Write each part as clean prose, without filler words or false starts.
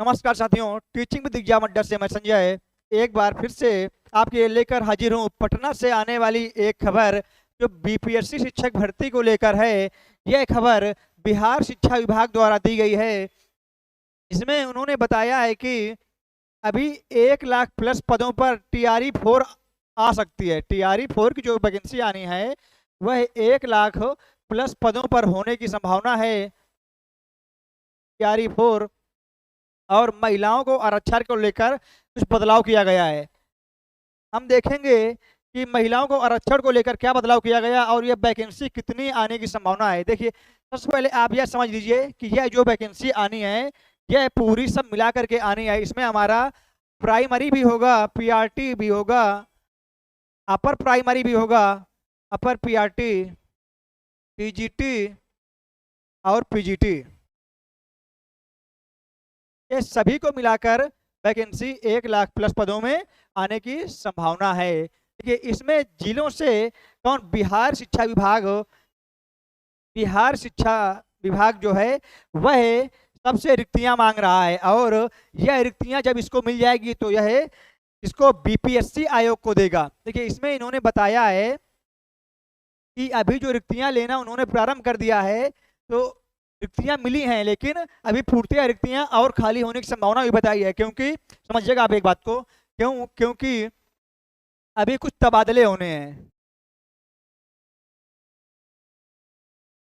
नमस्कार साथियों, teaching with exam अड्डा से मैं संजय एक बार फिर से आपके लिए लेकर हाजिर हूँ। पटना से आने वाली एक खबर जो बीपीएससी शिक्षक भर्ती को लेकर है। यह खबर बिहार शिक्षा विभाग द्वारा दी गई है। इसमें उन्होंने बताया है कि अभी 1 लाख प्लस पदों पर TRE-4 आ सकती है। TRE-4 की जो वैकेंसी आनी है वह 1 लाख प्लस पदों पर होने की संभावना है। TRE-4 और महिलाओं को आरक्षण को लेकर कुछ बदलाव किया गया है। हम देखेंगे कि महिलाओं को आरक्षण को लेकर क्या बदलाव किया गया और यह वैकेंसी कितनी आने की संभावना है। देखिए, सबसे पहले आप यह समझ लीजिए कि यह जो वैकेंसी आनी है यह पूरी सब मिला करके आनी है। इसमें हमारा प्राइमरी भी होगा, PRT भी होगा, अपर प्राइमरी भी होगा, अपर PRT, TGT और PGT, ये सभी को मिलाकर वैकेंसी 1 लाख प्लस पदों में आने की संभावना है। देखिए, इसमें जिलों से कौन, बिहार शिक्षा विभाग जो है वह सबसे रिक्तियां मांग रहा है और यह रिक्तियां जब इसको मिल जाएगी तो यह इसको बीपीएससी आयोग को देगा। देखिए, इसमें इन्होंने बताया है कि अभी जो रिक्तियां लेना उन्होंने प्रारंभ कर दिया है, तो रिक्तियां मिली हैं लेकिन अभी पूर्तियां रिक्तियां और खाली होने की संभावना भी बताई है। क्योंकि समझिएगा आप एक बात को, क्योंकि अभी कुछ तबादले होने हैं।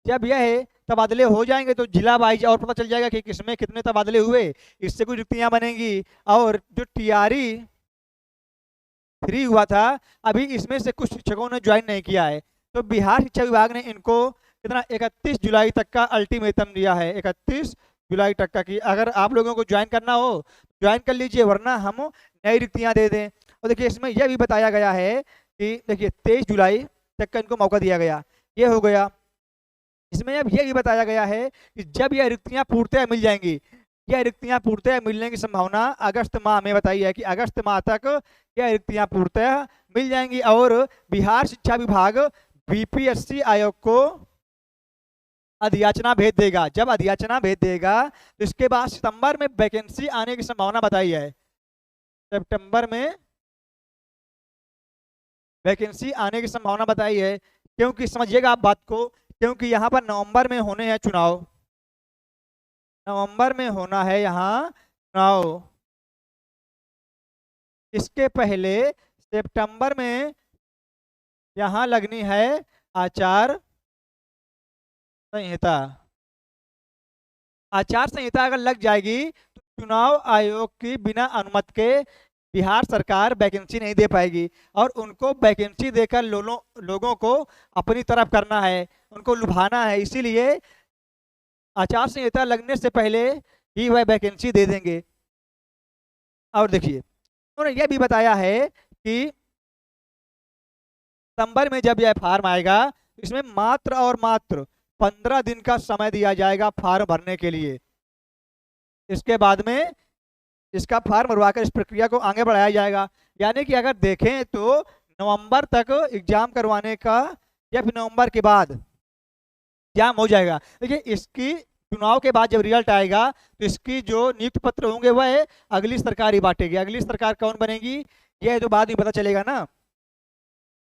जब यह तबादले हो जाएंगे तो जिला वाइज और पता चल जाएगा कि किसमें कितने तबादले हुए, इससे कुछ रिक्तियां बनेंगी। और जो TRE-3 हुआ था, अभी इसमें से कुछ शिक्षकों ने ज्वाइन नहीं किया है, तो बिहार शिक्षा विभाग ने इनको कितना 31 जुलाई तक का अल्टीमेटम दिया है। 31 जुलाई तक का कि अगर आप लोगों को ज्वाइन करना हो ज्वाइन कर लीजिए, वरना हम नई रिक्तियां दे दें। और देखिए, इसमें यह भी बताया गया है कि देखिए 23 जुलाई तक का इनको मौका दिया गया, ये हो गया। इसमें अब यह भी बताया गया है कि जब यह रिक्तियां पूर्णतः मिल जाएंगी, यह रिक्तियां पूर्णतः मिलने की संभावना अगस्त माह में बताई है कि अगस्त माह तक यह रिक्तियां पूर्णतः मिल जाएंगी और बिहार शिक्षा विभाग बीपीएससी आयोग को अधियाचना भेज देगा। जब अधियाचना भेज देगा तो इसके बाद सितंबर में वैकेंसी आने की संभावना बताई है। सितंबर में वैकेंसी आने की संभावना बताई है, क्योंकि समझिएगा आप बात को, क्योंकि यहाँ पर नवंबर में होने हैं चुनाव, नवंबर में होना है यहाँ चुनाव। इसके पहले सितंबर में यहाँ लगनी है आचार संहिता। आचार संहिता अगर लग जाएगी तो चुनाव आयोग की बिना अनुमति के बिहार सरकार वैकेंसी नहीं दे पाएगी और उनको वैकेंसी देकर लोगों को अपनी तरफ करना है, उनको लुभाना है। इसीलिए आचार संहिता लगने से पहले ही वह वैकेंसी दे देंगे। और देखिए, उन्होंने यह भी बताया है कि सितंबर में जब यह फार्म आएगा इसमें मात्र और मात्र 15 दिन का समय दिया जाएगा फार्म भरने के लिए। इसके बाद में इसका फार्म भरवाकर इस प्रक्रिया को आगे बढ़ाया जाएगा। यानी कि अगर देखें तो नवंबर तक एग्जाम करवाने का या फिर नवंबर के बाद एग्जाम हो जाएगा। देखिए, इसकी चुनाव के बाद जब रिजल्ट आएगा तो इसकी जो नियुक्ति पत्र होंगे वह अगली सरकार ही बांटेगी। अगली सरकार कौन बनेगी यह तो बाद में पता चलेगा ना,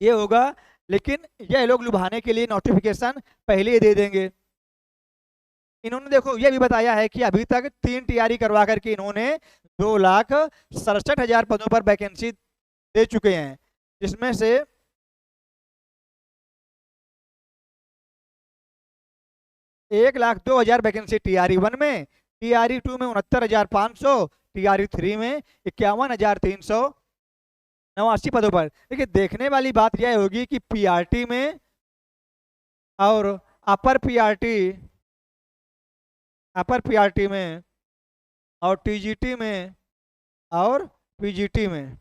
ये होगा। लेकिन यह लोग लुभाने के लिए नोटिफिकेशन पहले ही दे देंगे। इन्होंने देखो यह भी बताया है कि अभी तक 3 TRE करवा करके इन्होंने 2,67,000 पदों पर वैकेंसी दे चुके हैं, जिसमें से 1,02,000 वैकेंसी TRE-1 में, TRE-2 में 69,500, TRE-3 में 51,389 पदों पर। देखिए, देखने वाली बात यह होगी कि PRT में और अपर PRT में और TGT में और PGT में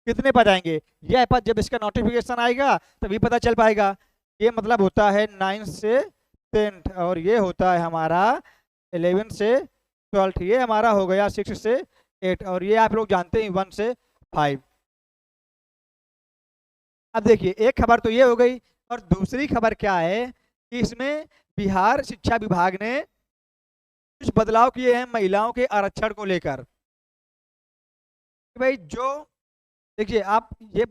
कितने पद आएंगे। यह पद जब इसका नोटिफिकेशन आएगा तभी पता चल पाएगा। ये मतलब होता है 9 से 10 और ये होता है हमारा 11 से 12। ये हमारा हो गया 6 से 8 और ये आप लोग जानते हैं 1 से 5। अब देखिए, एक खबर तो ये हो गई और दूसरी खबर क्या है कि इसमें बिहार शिक्षा विभाग ने कुछ बदलाव किए हैं महिलाओं के आरक्षण को लेकर। भाई जो देखिए आप ये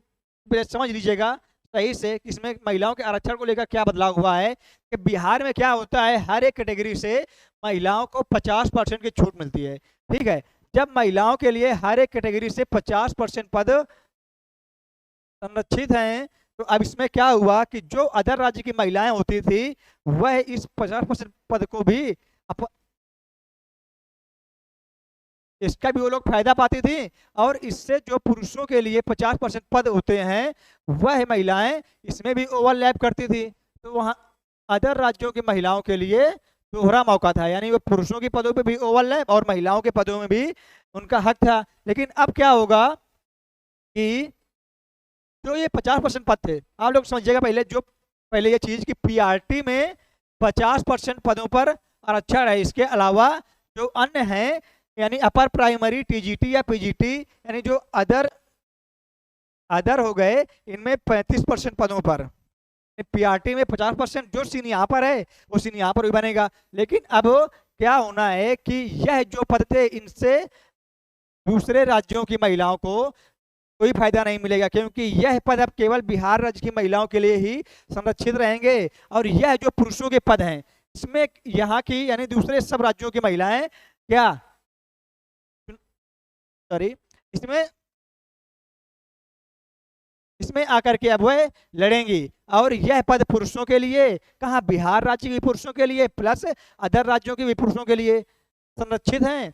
समझ लीजिएगा सही से कि इसमें महिलाओं के आरक्षण को लेकर क्या बदलाव हुआ है कि बिहार में क्या होता है, हर एक कैटेगरी से महिलाओं को 50% की छूट मिलती है। ठीक है, जब महिलाओं के लिए हर एक कैटेगरी से 50% पद संरक्षित हैं, तो अब इसमें क्या हुआ कि जो अदर राज्य की महिलाएं होती थी वह इस 50% पद को भी इसका भी वो लोग फायदा पाती थी, और इससे जो पुरुषों के लिए 50% पद होते हैं वह महिलाएं इसमें भी ओवरलैप करती थी। तो वहाँ अदर राज्यों की महिलाओं के लिए दोहरा मौका था, यानी वो पुरुषों के पदों पे भी ओवरलैप और महिलाओं के पदों में भी उनका हक था। लेकिन अब क्या होगा कि जो ये 50% पद थे, आप लोग समझिएगा पहले ये चीज कि पीआरटी में 50% पदों पर आरक्षण है। इसके अलावा जो अन्य हैं यानी अपर प्राइमरी टीजीटी या पीजीटी यानी जो अदर हो गए, इनमें 35% पदों पर पीआरटी में 50%, जो सीन यहाँ पर है वो सीन यहाँ पर भी बनेगा। लेकिन अब क्या होना है कि यह जो पद थे इनसे दूसरे राज्यों की महिलाओं को कोई फायदा नहीं मिलेगा, क्योंकि यह पद अब केवल बिहार राज्य की महिलाओं के लिए ही संरक्षित रहेंगे। और यह जो पुरुषों के पद हैं इसमें यहाँ की यानी दूसरे सब राज्यों की महिलाएं क्या सॉरी इसमें आकर के अब वह लड़ेंगी, और यह पद पुरुषों के लिए कहाँ, बिहार राज्य के पुरुषों के लिए प्लस अदर राज्यों के भी पुरुषों के लिए संरक्षित हैं।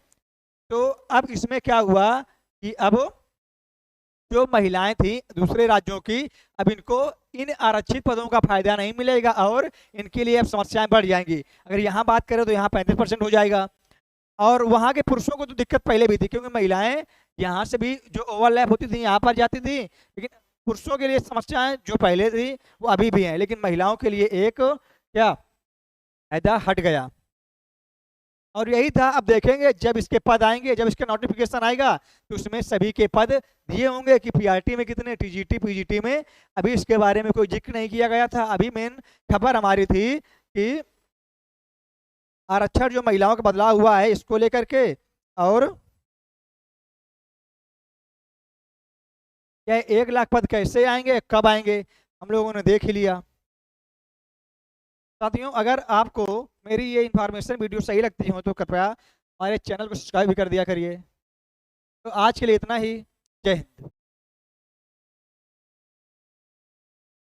तो अब इसमें क्या हुआ कि अब जो महिलाएं थी दूसरे राज्यों की, अब इनको इन आरक्षित पदों का फायदा नहीं मिलेगा और इनके लिए अब समस्याएं बढ़ जाएंगी। अगर यहाँ बात करें तो यहाँ 35% हो जाएगा, और वहाँ के पुरुषों को तो दिक्कत पहले भी थी क्योंकि महिलाएं यहाँ से भी जो ओवरलैप होती थी यहाँ पर जाती थी। लेकिन पुरुषों के लिए समस्याएं जो पहले थी वो अभी भी हैं, लेकिन महिलाओं के लिए एक क्या फायदा हट गया। और यही था, अब देखेंगे जब इसके पद आएंगे, जब इसका नोटिफिकेशन आएगा तो उसमें सभी के पद दिए होंगे कि पीआरटी में कितने, टीजीटी पीजीटी में। अभी इसके बारे में कोई जिक्र नहीं किया गया था। अभी मेन खबर हमारी थी कि आरक्षण जो महिलाओं का बदलाव हुआ है इसको लेकर के, और क्या 1 लाख पद कैसे आएंगे, कब आएंगे, हम लोगों ने देख ही लिया। साथियों, अगर आपको मेरी ये इन्फॉर्मेशन वीडियो सही लगती हो तो कृपया हमारे चैनल को सब्सक्राइब भी कर दिया करिए। तो आज के लिए इतना ही। जय हिंद।